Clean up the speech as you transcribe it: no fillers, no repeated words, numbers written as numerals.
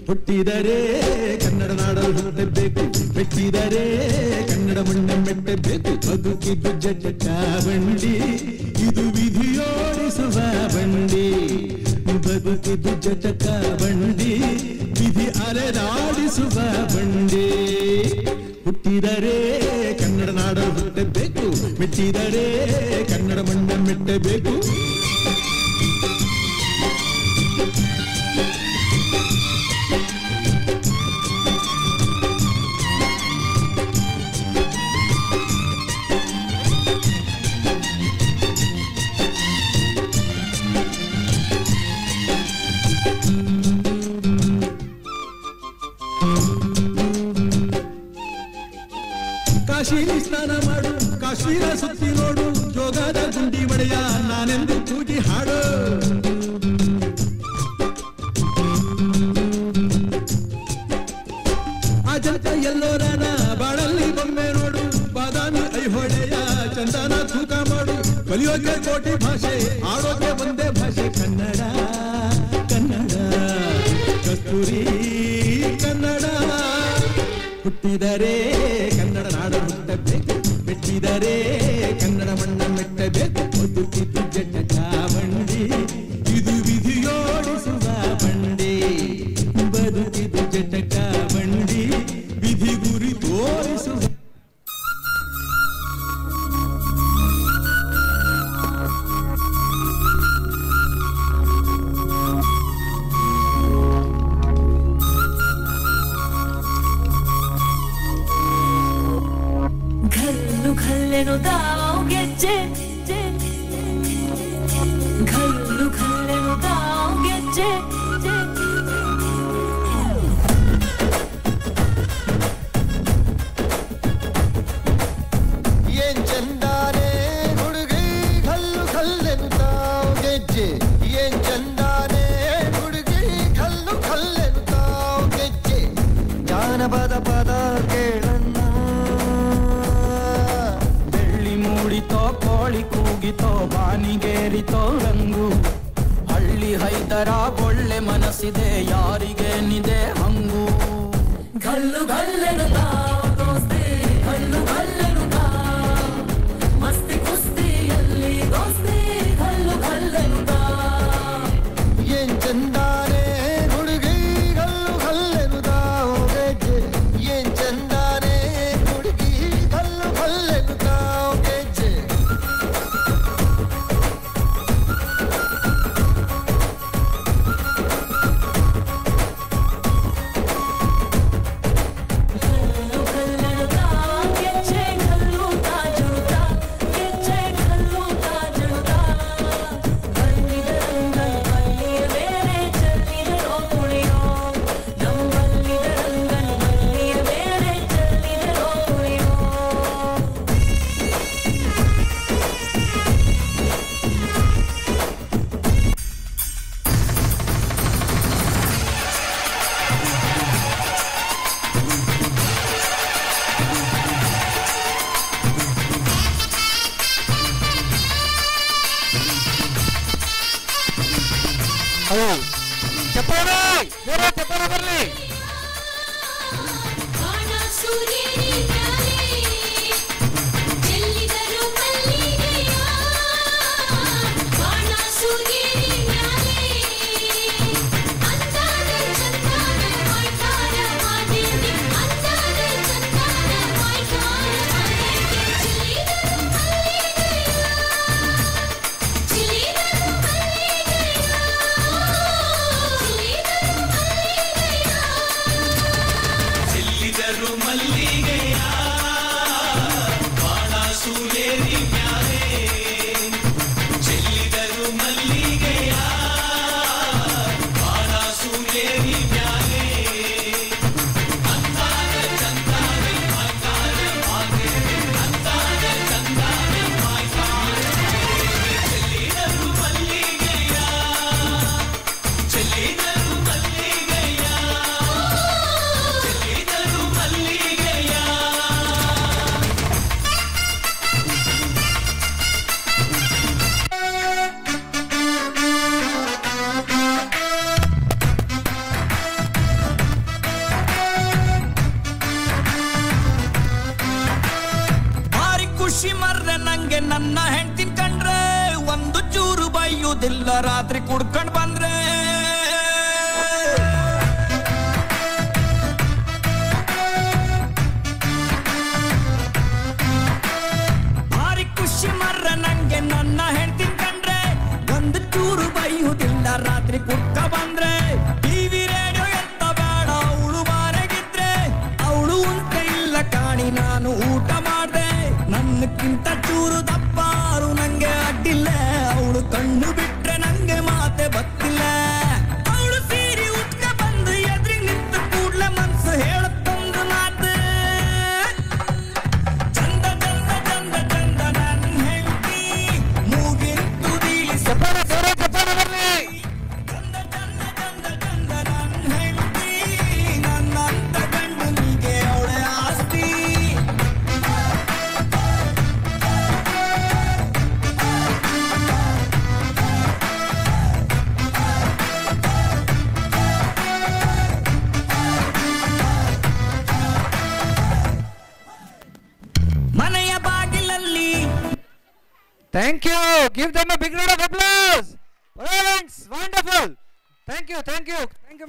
ಹುಟ್ಟಿದರೆ ಕನ್ನಡ ನಾಡಲು ಹುಟ್ಟಬೇಕು, ಮೆಟ್ಟಿದರೆ ಕನ್ನಡ ಮಣ್ಣ ಮೆಟ್ಟಬೇಕು. ಬದುಕಿದ್ದು ಜಟಕ ಬಂಡಿ, ಇದು ವಿಧಿಯೋಡಿಸುವ ಬಂಡಿ. ಬದುಕಿದ್ದು ಜಟಕ ಬಂಡಿ, ವಿಧಿ ಅಲೆದಾಡಿಸುವ ಬಂಡಿ. ಹುಟ್ಟಿದರೆ ಕನ್ನಡ ನಾಡಲು ಹುಟ್ಟಬೇಕು, ಮೆಟ್ಟಿದರೆ ಕನ್ನಡ ಮಣ್ಣ ಮೆಟ್ಟಬೇಕು. ಕಾಶಿ ಸ್ನಾನ ಮಾಡು, ಕಾಶ್ಮೀರ ಸುತ್ತಿ ನೋಡು, ಜೋಗದ ಗುಂಡಿ ಒಡೆಯ ನಾನೆಂದು ಕೂಗಿ ಹಾಡು. ಅಜಂತ ಎಲ್ಲೋರನ ಬಾಳಲ್ಲಿ ಬೊಮ್ಮೆ ನೋಡು, ಬಾದಾಮಿ ಐಹೊಳೆಯ ಚಂದನ ತೂಕ ಮಾಡು. ಕಲಿಯೋಕೆ ಕೋಟಿ ಭಾಷೆ, ಆಡೋಕೆ ಒಂದೇ ಭಾಷೆ ಕನ್ನಡ. ಕನ್ನಡ ಕಸ್ತೂರಿ ಕನ್ನಡ. ಹುಟ್ಟಿದರೆ ಕನ್ನಡ ನಾಡ ಹುಟ್ಟಬೇಕು, ಮೆಟ್ಟಿದರೆ ಕನ್ನಡ ಮಣ್ಣ ಮೆಟ್ಟಬೇಕು. ಬದುಕಿದ್ದು ಜಟಕ ಬಂಡಿ, ಇದು ವಿಧಿಯೋಡಿಸುವ ಬಂಡಿ. ಬದುಕಿದ್ದು ಜಟಕ ಬಂಡಿ, ವಿಧಿ ಗುರಿ ತೋರಿಸುವ. घल्लू दाव ಗೆಜ್ಜೆ, घल्लू दाव ಗೆಜ್ಜೆ. ಏನ್ ಚಂದಾನೆ ಹುಡುಗಿ ಘಲ್ಲು ಘಲ್ಲೆನು ತಾವ್ ಗೆಜ್ಜೆ. ಏನ್ ಚಂದಾನೆ ಹುಡುಗಿ ಘಲ್ಲು ಘಲ್ಲೆನು ತಾವ್ ಗೆಜ್ಜೆ. ಜಾನಪದ ಪದ ಕೇಳನ್ನ ಮೂಡಿತೋ ಕೋಳಿ ಕೂಗಿತೋ ಬಾನಿಗೇರಿತೋ ರಂಗು. ಹಳ್ಳಿ ಹೈದರ ಒಳ್ಳೆ ಮನಸ್ಸಿದೆ, ಯಾರಿಗೇನಿದೆ ಹಂಗು. घल्लू घल्लेनु ताव ದೋಸ್ತಿ, घल्लू घल्लेनु ताव. ಮಸ್ತಿ ಕುಸ್ತಿಯಲ್ಲಿ ದೋಸ್ತಿ, घल्लू घल्लेनु ताव. ಏನ್ ಚಂದಾನೆ ಹುಡುಗಿ ಘಲ್ಲು ಘಲ್ಲೆನು ತಾವ್ ಗೆಜ್ಜೆ. ಏನ್ ಚಂದಾನೆ ಹುಡುಗಿ ಘಲ್ಲು ಘಲ್ಲೆನು ತಾವ್ ಗೆಜ್ಜೆ. చెప్పండి చెప్పండి ಬರ್ಲಿ. ಮಲ್ಲಿಗೆ ಮರ್ರೆ ನಂಗೆ ನನ್ನ ಹೆಂಡ್ತಿನ್ ಕಂಡ್ರೆ ಒಂದು ಚೂರು ಬೈಯುವುದಿಲ್ಲ ರಾತ್ರಿ ಕುಡ್ಕೊಂಡ್ ಬಂದ್ರೆ ಭಾರಿ ಖುಷಿ ಮರ್ರೆ ನಂಗೆ ನನ್ನ ಹೆಂಡ್ತಿನ್ ಕಂಡ್ರೆ ಒಂದು ಚೂರು ಬೈಯುವುದಿಲ್ಲ ರಾತ್ರಿ ಕುಡ್ಕ ಬಂದ್ರೆ ಟಿವಿ ರೇಡಿಯೋ ಎಂತ ಬೇಡ ಅವಳು ಬಾರೆಗಿದ್ರೆ ಅವಳು ಉಂಟ ಇಲ್ಲ ಕಾಣಿ ನಾನು ಊಟ ಮಾಡ್ದೆ ನನ್ನಕ್ಕಿಂತ ಚೂರು ದಪ್ಪಾರು ನಂಗೆ ಅಡ್ಡಿಲ್ಲ ಅವಳು ಕಣ್ಣು ಬಿಟ್ರೆ ನಂಗೆ ಮಾತೆ ಬತ್ತಿಲ್ಲ ಅವಳು ಸೀರೆ ಉಟ್ಕ ಬಂದು ಎದುರಿಗೆ ನಿಂತು ಕೂಡ್ಲೆ ಮನ್ಸು ಹೇಳತ್ತೊಂದು ಮಾತು ಚಂದ ಚಂದ ಚಂದ ಚಂದ ನನ್ನ ಹೆಂಡತಿ ಮೂಗಿನ ತುದಿಲಿ ಚಂದ ಚಂದ ಚಂದ ಚಂದ ನನ್ನ ಹೆಂಡತಿ ನನ್ನಂತ ಗಂಡನಿಗೆ ಅವಳೆ ಆಸ್ತಿ ಮನೆಯ ಬಾಗಿಲಲ್ಲಿ Thank you. Give them a big round of applause. Thanks. Wonderful. Thank you. Thank you. Thank you.